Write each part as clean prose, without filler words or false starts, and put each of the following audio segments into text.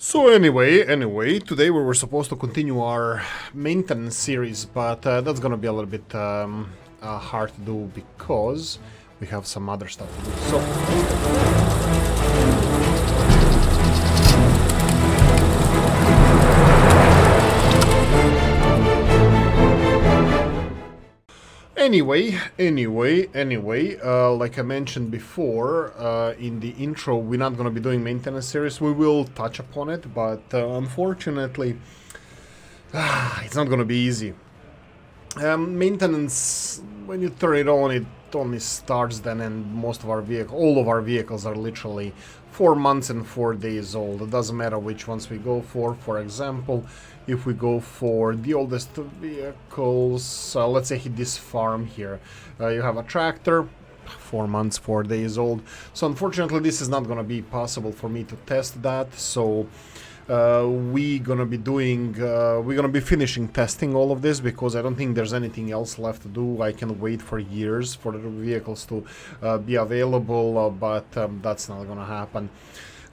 So anyway, today we were supposed to continue our maintenance series, but that's gonna be a little bit hard to do because we have some other stuff to do. So anyway, like I mentioned before in the intro, we're not gonna be doing maintenance series. We will touch upon it, but unfortunately, it's not gonna be easy. Maintenance, when you turn it on, it only starts then, and all of our vehicles are literally 4 months and 4 days old. It doesn't matter which ones we go for. For example, if we go for the oldest vehicles, let's say this farm here, you have a tractor, 4 months, 4 days old. So unfortunately, this is not going to be possible for me to test that. So we're gonna be finishing testing all of this because I don't think there's anything else left to do. I can wait for years for the vehicles to be available, but that's not gonna happen.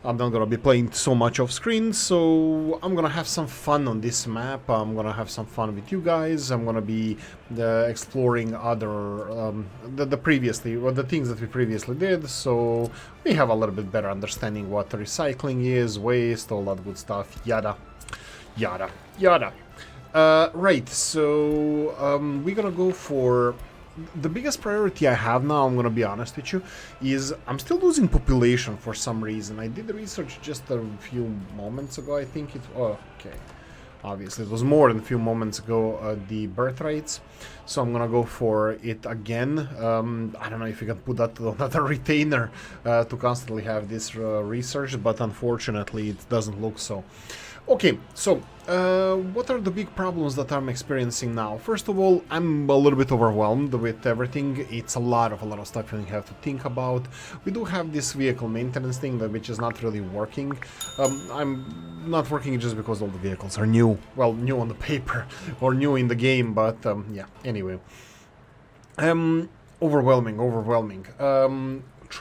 I'm not gonna be playing so much off screen, so I'm gonna have some fun on this map. I'm gonna have some fun with you guys. I'm gonna be exploring other the things that we previously did, so we have a little bit better understanding what recycling is, waste, all that good stuff, yada yada. Right, so we're gonna go for the biggest priority I have now, I'm gonna be honest with you, is I'm still losing population for some reason. I did the research just a few moments ago, I think it... Oh, okay. Obviously, it was more than a few moments ago, the birth rates. So I'm gonna go for it again. I don't know if you can put that to another retainer to constantly have this research, but unfortunately it doesn't look so. Okay, so what are the big problems that I'm experiencing now? First of all, I'm a little bit overwhelmed with everything. It's a lot of stuff you have to think about. We do have this vehicle maintenance thing which is not really working. I'm not working just because all the vehicles are new. Well, new on the paper or new in the game, but yeah, anyway. Overwhelming.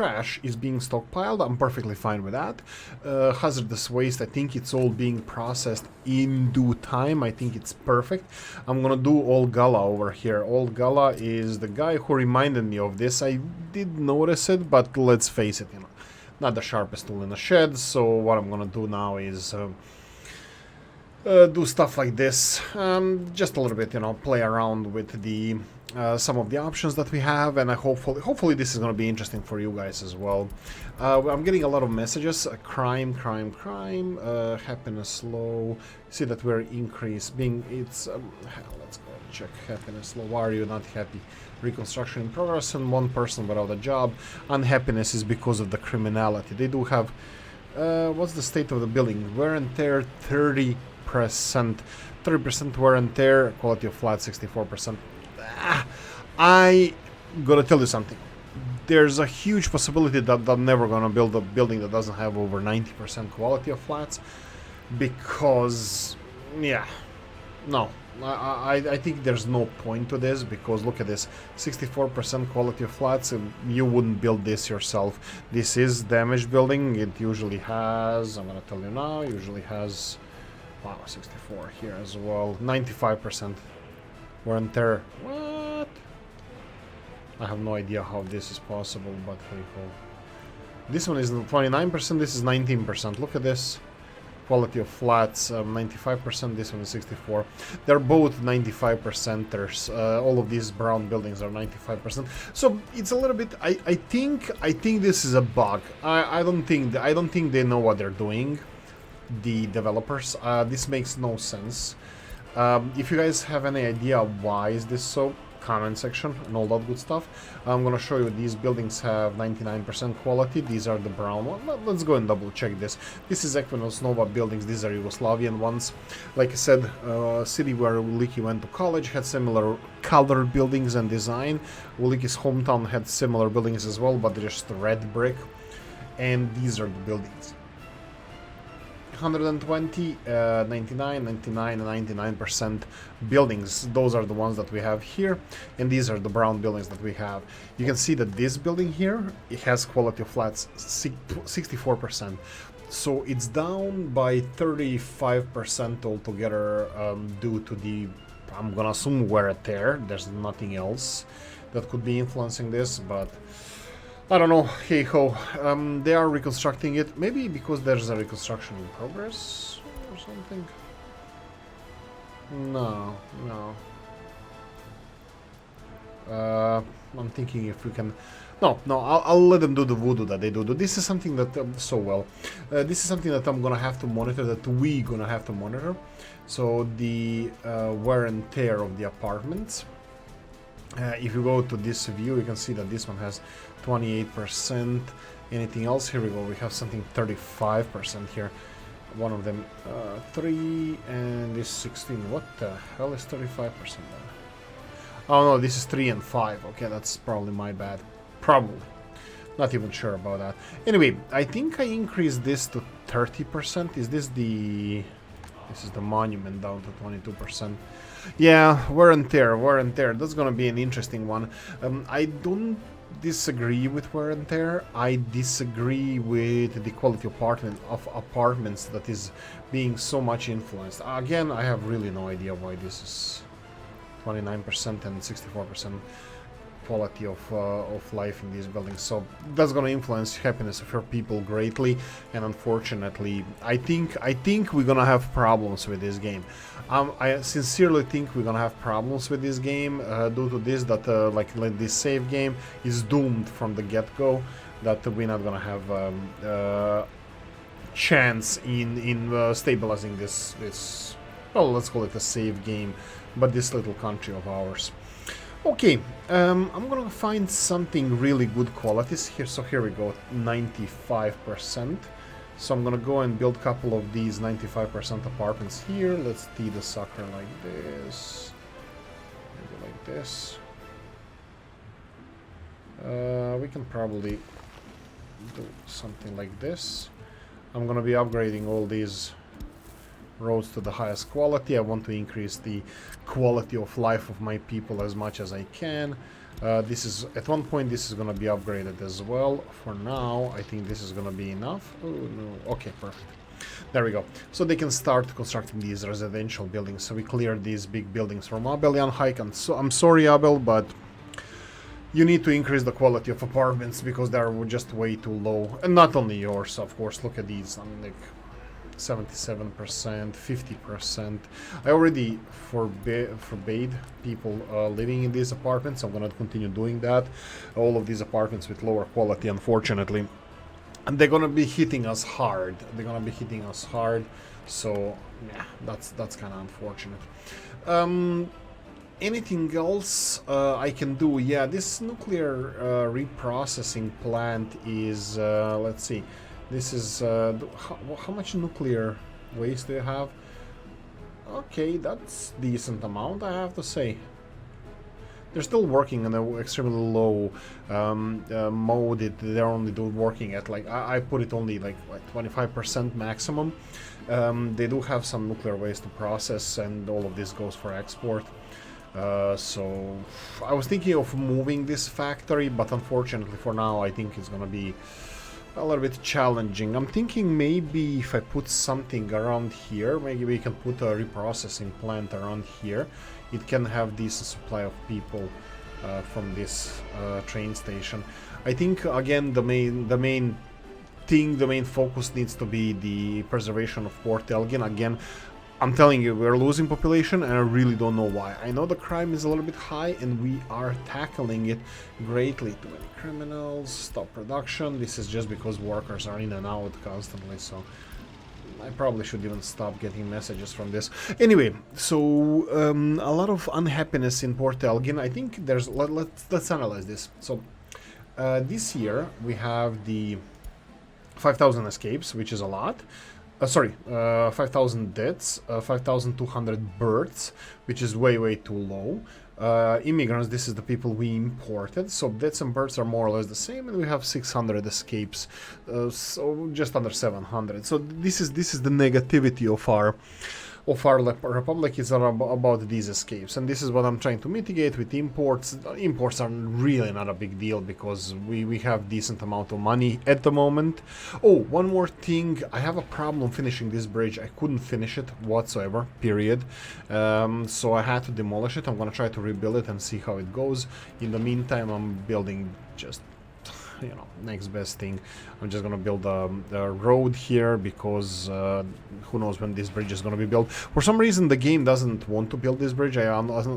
Trash is being stockpiled. I'm perfectly fine with that. Hazardous waste, I think it's all being processed in due time. I think it's perfect. I'm gonna do Old Gala over here. Old Gala is the guy who reminded me of this. I did notice it, but let's face it, you know, not the sharpest tool in the shed. So what I'm gonna do now is do stuff like this, just a little bit, you know, play around with the some of the options that we have, and hopefully this is going to be interesting for you guys as well. I'm getting a lot of messages, crime, happiness low. See that we're let's go check happiness low. Why are you not happy? Reconstruction in progress, and one person without a job. Unhappiness is because of the criminality. They do have what's the state of the building? Wear and tear 30%, 30% wear and tear, quality of flat 64%. I gotta tell you something. There's a huge possibility that I'm never gonna build a building that doesn't have over 90% quality of flats, because yeah, no, I think there's no point to this, because look at this, 64% quality of flats. You wouldn't build this yourself. This is damaged building. It usually has, I'm gonna tell you now, usually has, wow, 64 here as well, 95% wear and tear. What? I have no idea how this is possible, but hey ho. This one is 29%, this is 19%. Look at this. Quality of flats, 95%, this one is 64%. They're both 95%ers. All of these brown buildings are 95%. So it's a little bit, I think this is a bug. I don't think they know what they're doing, the developers. This makes no sense. If you guys have any idea why is this so, comment section and all that good stuff. I'm gonna show you these buildings have 99% quality. These are the brown ones. Let's go and double check this. This is Equinox Nova buildings. These are Yugoslavian ones. Like I said, city where Oolykee went to college had similar color buildings and design. Oolykee's hometown had similar buildings as well, but just red brick. And these are the buildings. 120, 99, 99, and 99% buildings. Those are the ones that we have here, and these are the brown buildings that we have. You can see that this building here, it has quality of flats 64%. So it's down by 35% altogether due to the, I'm gonna assume, wear and tear. There's nothing else that could be influencing this, but I don't know. Hey ho, they are reconstructing it. Maybe because there's a reconstruction in progress or something. No. I'm thinking if we can. No, I'll let them do the voodoo that they do. This is something that so well. This is something that I'm gonna have to monitor. That we gonna have to monitor. So the wear and tear of the apartments. If you go to this view, you can see that this one has 28%. Anything else? Here we go. We have something 35% here. One of them 3 and this 16. What the hell is 35% then? Oh no, this is 3 and 5. Okay, that's probably my bad. Probably. Not even sure about that. Anyway, I think I increased this to 30%. Is this the... This is the monument down to 22%. Yeah, wear and tear. That's gonna be an interesting one. I don't disagree with wear and tear. I disagree with the quality of apartments that is being so much influenced. Again, I have really no idea why this is 29% and 64% quality of life in these buildings. So that's gonna influence happiness of your people greatly, and unfortunately, I think we're gonna have problems with this game. I sincerely think we're gonna have problems with this game due to this that like this save game is doomed from the get-go. That we're not gonna have chance in stabilizing this. Well, let's call it a save game, but this little country of ours. Okay, I'm gonna find something really good qualities here. So here we go, 95%. So I'm gonna go and build a couple of these 95% apartments here. Let's tee the sucker like this. Maybe like this. We can probably do something like this. I'm gonna be upgrading all these roads to the highest quality. I want to increase the quality of life of my people as much as I can. This is, at one point, this is going to be upgraded as well. For now, I think this is going to be enough. Oh no, okay, perfect. There we go. So they can start constructing these residential buildings. So we cleared these big buildings from Abelian Hike. And so I'm sorry, Abel, but you need to increase the quality of apartments because they're just way too low. And not only yours, of course. Look at these. I'm like 77%, 50%. I already forbade people living in these apartments. I'm gonna continue doing that. All of these apartments with lower quality, unfortunately, and they're gonna be hitting us hard. So yeah, that's kind of unfortunate. Anything else I can do? Yeah, this nuclear reprocessing plant is let's see. This is, how much nuclear waste do you have? Okay, that's decent amount, I have to say. They're still working on an extremely low mode. They're only working at, like, I put it only like 25% maximum. They do have some nuclear waste to process, and all of this goes for export. So I was thinking of moving this factory, but unfortunately for now I think it's gonna be a little bit challenging. I'm thinking maybe if I put something around here, maybe we can put a reprocessing plant around here. It can have decent supply of people from this train station. I think again the main focus needs to be the preservation of Port Elgin. Again, I'm telling you, we're losing population, and I really don't know why. I know the crime is a little bit high, and we are tackling it greatly. Too many criminals, stop production. This is just because workers are in and out constantly, so I probably should even stop getting messages from this. Anyway, so a lot of unhappiness in Port Elgin. I think there's... Let's analyze this. So this year we have the 5,000 escapes, which is a lot. 5,000 deaths, 5,200 births, which is way too low. Immigrants, this is the people we imported, so deaths and births are more or less the same, and we have 600 escapes, so just under 700. So this is the negativity of our republic is about these escapes, and this is what I'm trying to mitigate with imports. Imports are really not a big deal because we have decent amount of money at the moment. Oh, one more thing, I have a problem finishing this bridge. I couldn't finish it whatsoever, period. So I had to demolish it. I'm gonna try to rebuild it and see how it goes. In the meantime, I'm building just, you know, next best thing. I'm just gonna build a road here because who knows when this bridge is gonna be built. For some reason the game doesn't want to build this bridge. I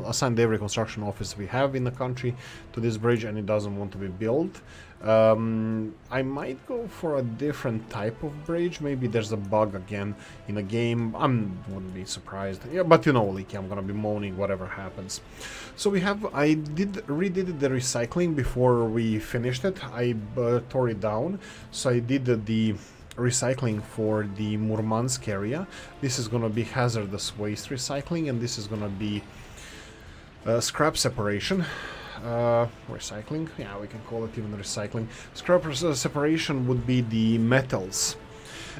assigned every construction office we have in the country to this bridge and it doesn't want to be built. I might go for a different type of bridge. Maybe there's a bug again in the game. Wouldn't be surprised. Yeah, but you know, Oolykee, I'm gonna be moaning whatever happens. So we have, I redid the recycling before we finished it. I tore it down. So I did the recycling for the Murmansk area. This is gonna be hazardous waste recycling, and this is gonna be scrap separation. Recycling, yeah, we can call it even recycling. Scrap separation would be the metals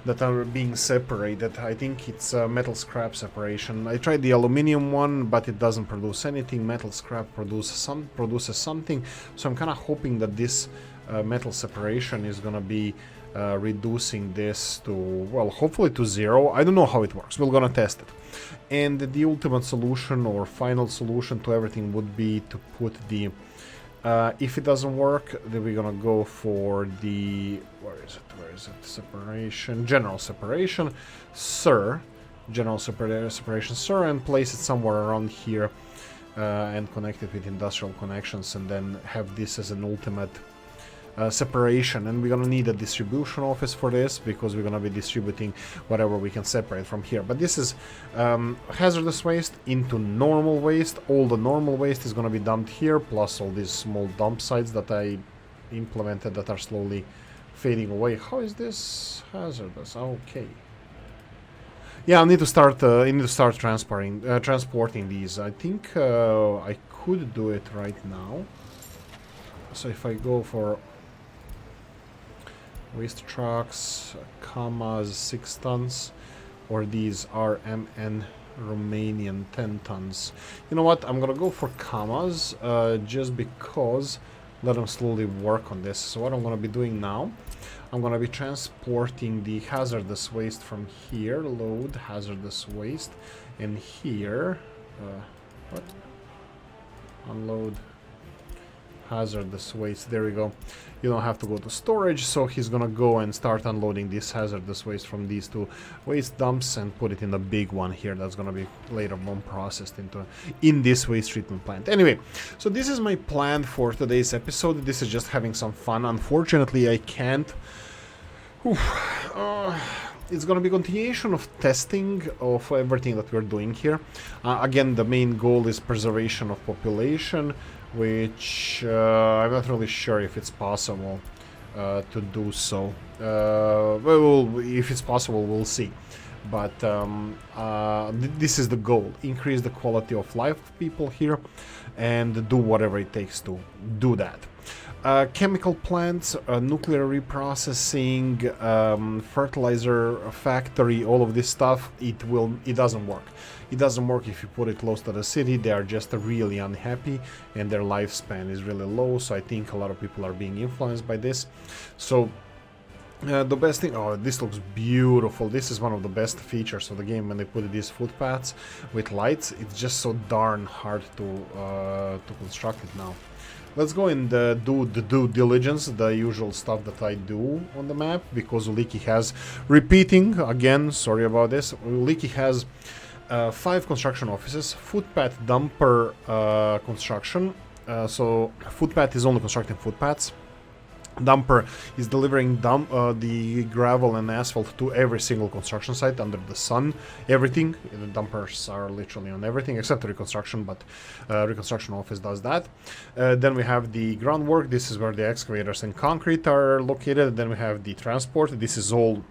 that are being separated. I think it's metal scrap separation. I tried the aluminium one, but it doesn't produce anything. Metal scrap produces something, so I'm kind of hoping that this metal separation is gonna be reducing this to, well, hopefully to 0. I don't know how it works. We're gonna test it. And the ultimate solution or final solution to everything would be to put the if it doesn't work, then we're gonna go for the, where is it, separation, general separation, general separation, and place it somewhere around here and connect it with industrial connections, and then have this as an ultimate separation. And we're gonna need a distribution office for this because we're gonna be distributing whatever we can separate from here. But this is hazardous waste into normal waste. All the normal waste is gonna be dumped here, plus all these small dump sites that I implemented that are slowly fading away. How is this hazardous? Okay. Yeah, I need to start transporting these. I think I could do it right now. So if I go for waste trucks, commas 6 tons, or these RMN Romanian 10 tons. You know what? I'm gonna go for commas just because. Let them slowly work on this. So what I'm gonna be doing now, I'm gonna be transporting the hazardous waste from here. Load hazardous waste, and here, what? Unload hazardous waste. There we go. You don't have to go to storage, so he's gonna go and start unloading this hazardous waste from these 2 waste dumps and put it in the big one here that's gonna be later on processed in this waste treatment plant. Anyway, so this is my plan for today's episode. This is just having some fun. Unfortunately, I can't. It's gonna be continuation of testing of everything that we're doing here. Again, the main goal is preservation of population, which I'm not really sure if it's possible to do so. Well, if it's possible, we'll see. But this is the goal: increase the quality of life of people here, and do whatever it takes to do that. Chemical plants, nuclear reprocessing, fertilizer factory, all of this stuff, it doesn't work. It doesn't work if you put it close to the city. They are just really unhappy and their lifespan is really low, so I think a lot of people are being influenced by this. So the best thing, oh, this looks beautiful. This is one of the best features of the game when they put these footpaths with lights. It's just so darn hard to construct it now. Let's go and do the due diligence, the usual stuff that I do on the map, because Oolykee has, repeating again, sorry about this, Oolykee has 5 construction offices, footpath dumper construction, so footpath is only constructing footpaths. Dumper is delivering the gravel and asphalt to every single construction site under the sun. Everything. The dumpers are literally on everything except reconstruction, but reconstruction office does that. Then we have the groundwork. This is where the excavators and concrete are located. Then we have the transport. This is all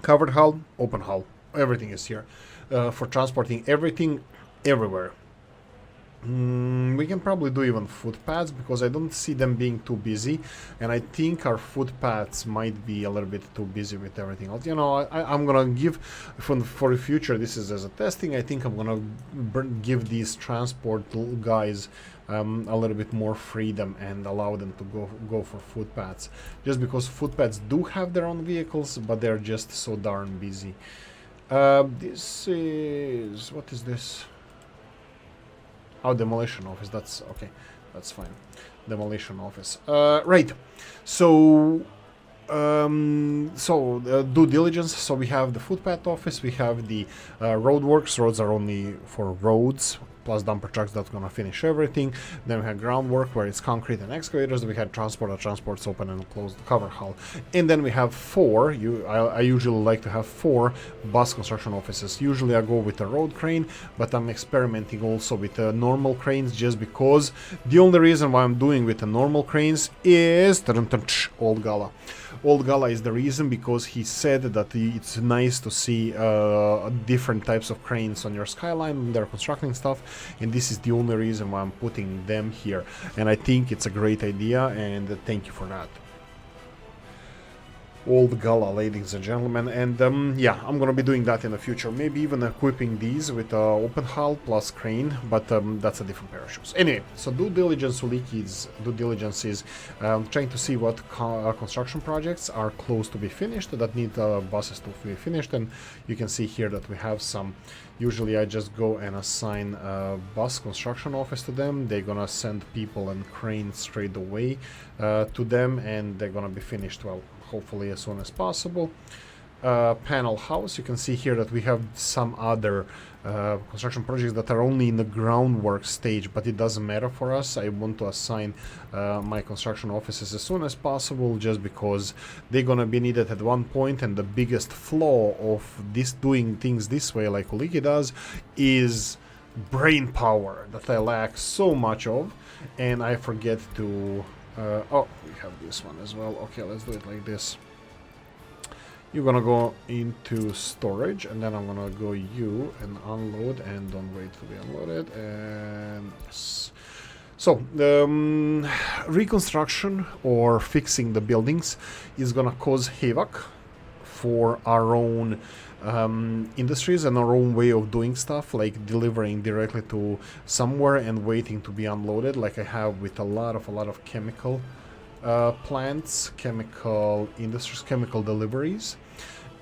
covered hull, open hull. Everything is here for transporting everything everywhere. We can probably do even footpaths because I don't see them being too busy, and I think our footpaths might be a little bit too busy with everything else. You know, I'm gonna give for the future. This is as a testing. I think I'm gonna give these transport guys a little bit more freedom and allow them to go for footpaths, just because footpaths do have their own vehicles, but they're just so darn busy. This is, what is this? Oh, demolition office. That's okay. That's fine. Demolition office. Right. So, due diligence. So we have the footpath office. We have the roadworks. Roads are only for roads, plus dumper trucks that's gonna finish everything. Then we have groundwork where it's concrete and excavators. Then we had transport. Transport's open and closed cover hull. And then we have four. I usually like to have 4 bus construction offices. Usually I go with a road crane, but I'm experimenting also with normal cranes, just because the only reason why I'm doing with the normal cranes is Old Gala. Old Gala is the reason because he said that it's nice to see different types of cranes on your skyline when they're constructing stuff, and this is the only reason why I'm putting them here, and I think it's a great idea, and thank you for that. Old Gala, ladies and gentlemen, and yeah, I'm gonna be doing that in the future, maybe even equipping these with open hull plus crane, but that's a different pair of shoes. Anyway, so due diligence, Oolykee's due diligence is trying to see what construction projects are close to be finished, that need buses to be finished, and you can see here that we have some. Usually I just go and assign a bus construction office to them. They're gonna send people and cranes straight away to them, and they're gonna be finished, well, hopefully as soon as possible. Panel house, you can see here that we have some other construction projects that are only in the groundwork stage, but it doesn't matter for us. I want to assign my construction offices as soon as possible, just because they're gonna be needed at one point, and the biggest flaw of this doing things this way like Oolykee does is brain power that I lack so much of, and I forget to oh, we have this one as well. Okay, let's do it like this. You're gonna go into storage, and then I'm gonna go you and unload, and don't wait to be unloaded, and yes. So reconstruction or fixing the buildings is gonna cause havoc for our own industries and our own way of doing stuff, like delivering directly to somewhere and waiting to be unloaded, like I have with a lot of chemical plants, chemical industries, chemical deliveries,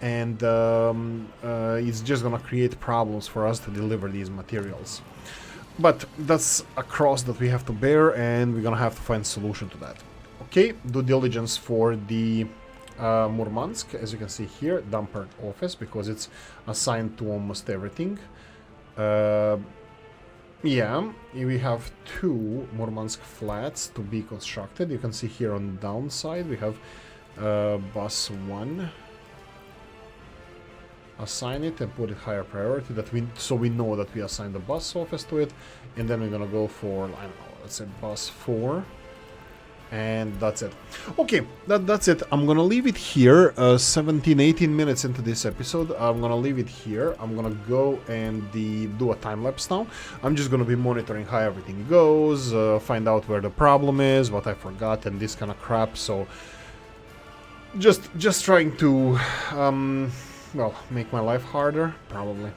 and it's just gonna create problems for us to deliver these materials. But that's a cross that we have to bear, and we're gonna have to find a solution to that. Okay, due diligence for the Murmansk, as you can see here, dumper office, because it's assigned to almost everything. Yeah, we have 2 Murmansk flats to be constructed. You can see here on the downside we have bus 1. Assign it and put it higher priority, so we know that we assigned the bus office to it, and then we're gonna go for, I don't know, let's say bus 4. And that's it. Okay, that's it. I'm gonna leave it here. 17-18 minutes into this episode, I'm gonna leave it here. I'm gonna go and do a time lapse now. I'm just gonna be monitoring how everything goes, find out where the problem is, what I forgot, and this kind of crap. So just trying to well, make my life harder, probably.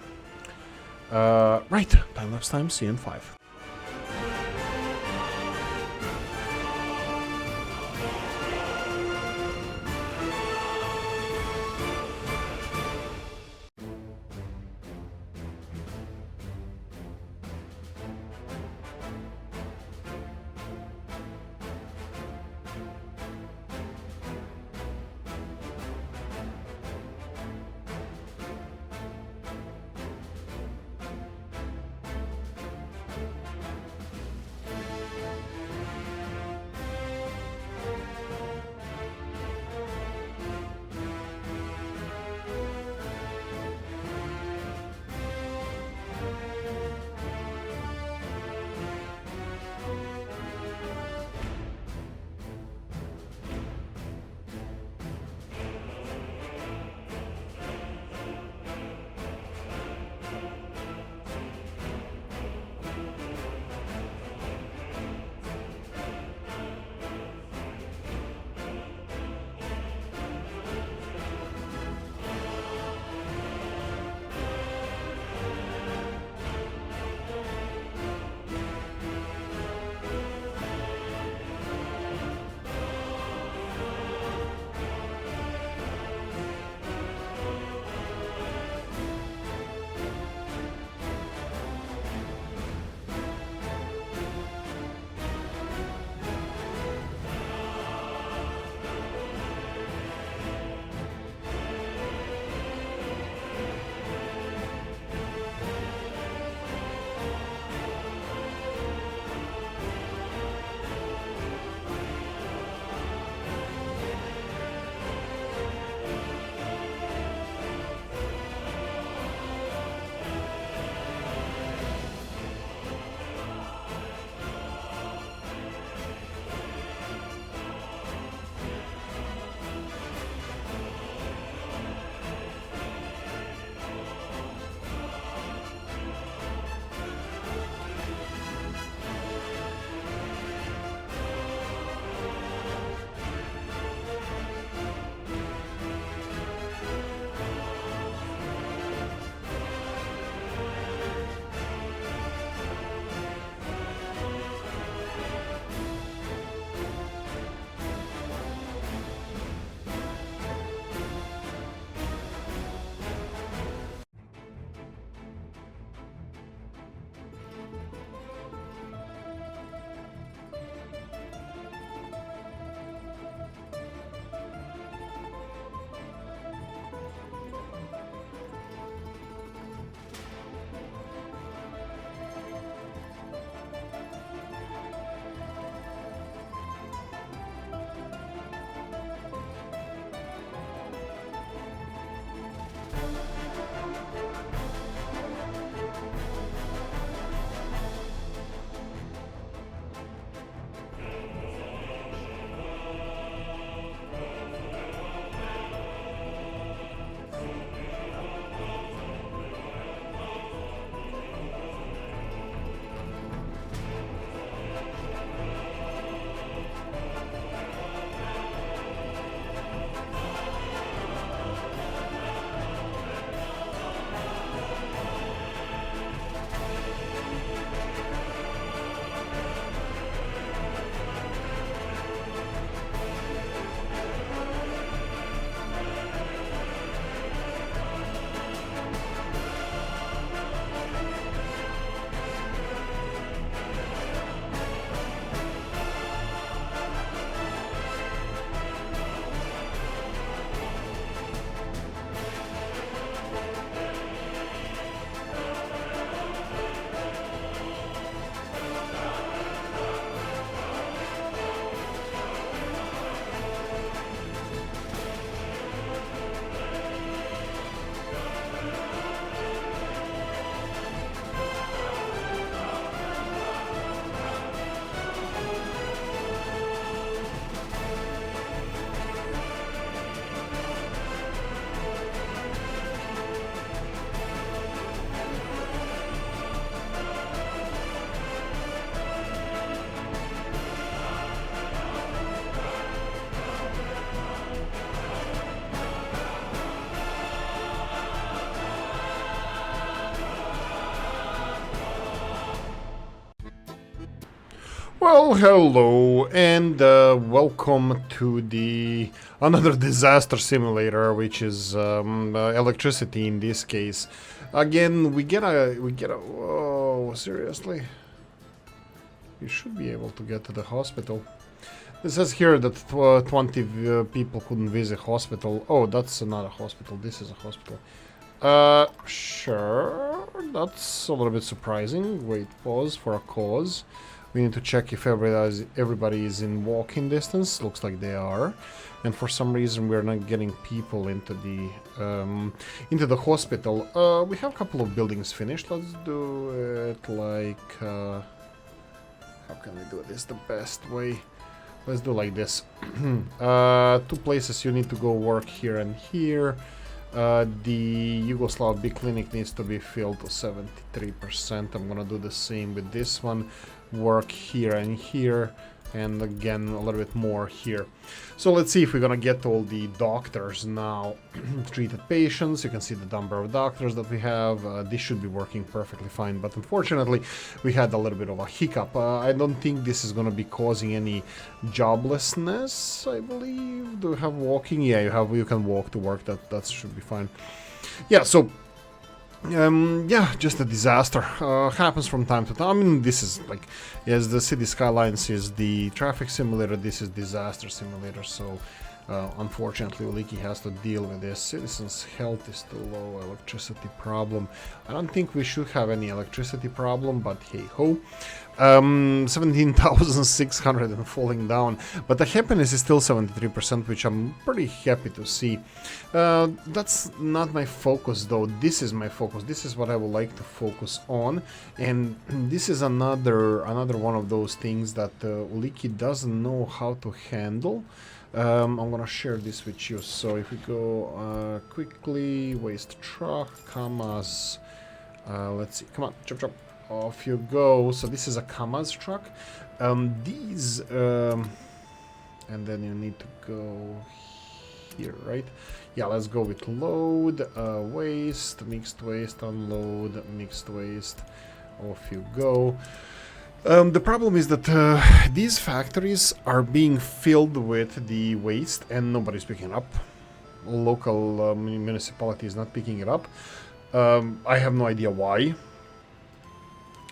Right, time lapse time. See you in 5. Well, hello and welcome to the another disaster simulator, which is electricity in this case. Again, we get a whoa, seriously? You should be able to get to the hospital. It says here that 20 people couldn't visit hospital. Oh, that's not a hospital. This is a hospital. Sure. That's a little bit surprising. Wait, pause for a cause. We need to check if everybody is in walking distance. Looks like they are. And for some reason we're not getting people into the hospital. We have a couple of buildings finished. Let's do it like... how can we do this the best way? Let's do like this. 2 places you need to go work here and here. The Yugoslav big clinic needs to be filled to 73%. I'm gonna do the same with this one. Work here and here, and again a little bit more here. So let's see if we're gonna get all the doctors now. Treated patients, you can see the number of doctors that we have. This should be working perfectly fine, but unfortunately we had a little bit of a hiccup. I don't think this is gonna be causing any joblessness, I believe. Do you have walking? Yeah, you can walk to work. That should be fine. Yeah, so yeah, just a disaster. Happens from time to time. I mean, this is like, yes, the City Skylines is the traffic simulator, this is disaster simulator, so unfortunately Oolykee has to deal with this. Citizens' health is too low, electricity problem. I don't think we should have any electricity problem, but hey ho. 17,600 and falling down, but the happiness is still 73%, which I'm pretty happy to see. That's not my focus though. This is my focus. This is what I would like to focus on, and this is another one of those things that Oolykee doesn't know how to handle. I'm gonna share this with you. So if we go quickly, waste truck, commas, let's see, come on, chop chop. Off you go. So this is a KAMAZ truck. These and then you need to go here, right? Yeah, let's go with load, waste, mixed waste, unload, mixed waste. Off you go. The problem is that these factories are being filled with the waste and nobody's picking it up. Local municipality is not picking it up. I have no idea why.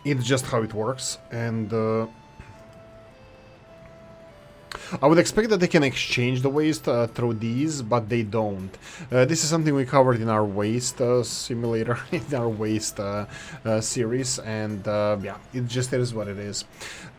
It's just how it works, and I would expect that they can exchange the waste through these, but they don't. This is something we covered in our waste simulator, in our waste series, and yeah, it just is what it is.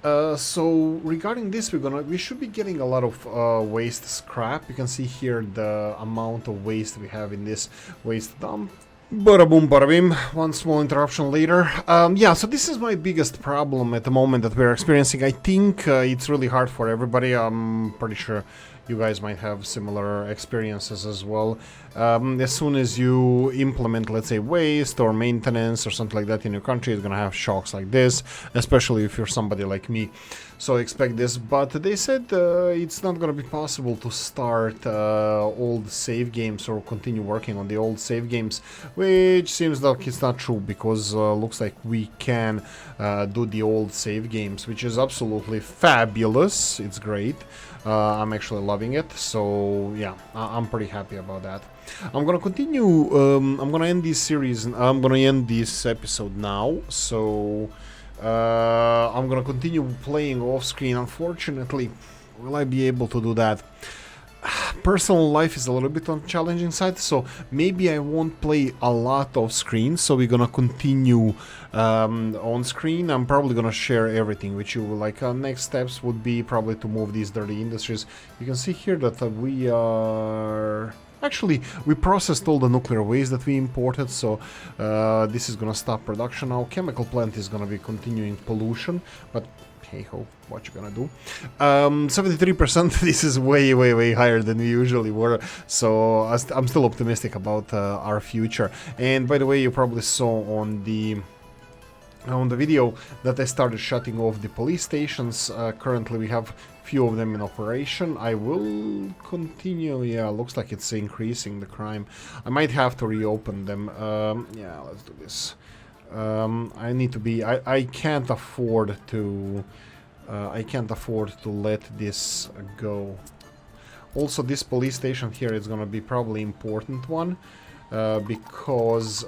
So regarding this, we should be getting a lot of waste scrap. You can see here the amount of waste we have in this waste dump. Bada boom, bada bim. One small interruption later. Yeah, so this is my biggest problem at the moment that we're experiencing. I think it's really hard for everybody. I'm pretty sure you guys might have similar experiences as well. As soon as you implement, let's say, waste or maintenance or something like that in your country, it's gonna have shocks like this, especially if you're somebody like me. So expect this, but they said it's not gonna be possible to start old save games or continue working on the old save games, which seems like it's not true, because looks like we can do the old save games, which is absolutely fabulous. It's great. I'm actually loving it, so yeah, I'm pretty happy about that. I'm gonna continue, I'm gonna end this series, I'm gonna end this episode now, so I'm gonna continue playing off screen. Unfortunately, will I be able to do that? Personal life is a little bit on challenging side, so maybe I won't play a lot off screen, so we're gonna continue on screen. I'm probably gonna share everything with you. Like next steps would be probably to move these dirty industries. You can see here that we are... Actually, we processed all the nuclear waste that we imported, so this is gonna stop production now. Chemical plant is gonna be continuing pollution, but hey ho, what you gonna do? 73%, this is way higher than we usually were, so I'm still optimistic about our future. And by the way, you probably saw on the video that I started shutting off the police stations. Currently we have few of them in operation. I will continue. Yeah, looks like it's increasing the crime. I might have to reopen them. Yeah, let's do this. I need to be... I can't afford to I can't afford to let this go. Also, this police station here is gonna be probably important one, because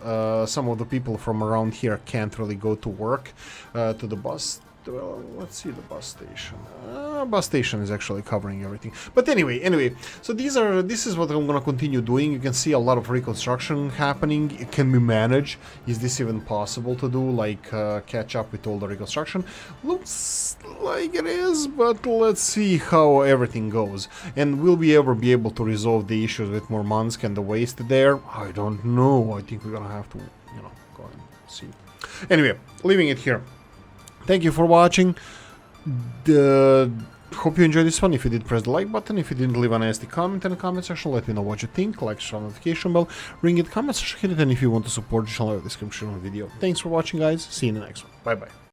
some of the people from around here can't really go to work, to the bus. Well, let's see the bus station. Bus station is actually covering everything. But anyway, so this is what I'm gonna continue doing. You can see a lot of reconstruction happening. Can we manage? Is this even possible to do? Like catch up with all the reconstruction? Looks like it is, but let's see how everything goes. And will we ever be able to resolve the issues with Murmansk and the waste there? I don't know. I think we're gonna have to, you know, go and see. Anyway, leaving it here. Thank you for watching. Hope you enjoyed this one. If you did, press the like button. If you didn't, leave a nasty comment in the comment section. Let me know what you think. Like, share, notification bell, ring it, comment section, hit it, and if you want to support the channel, description of the video. Thanks for watching, guys. See you in the next one. Bye bye.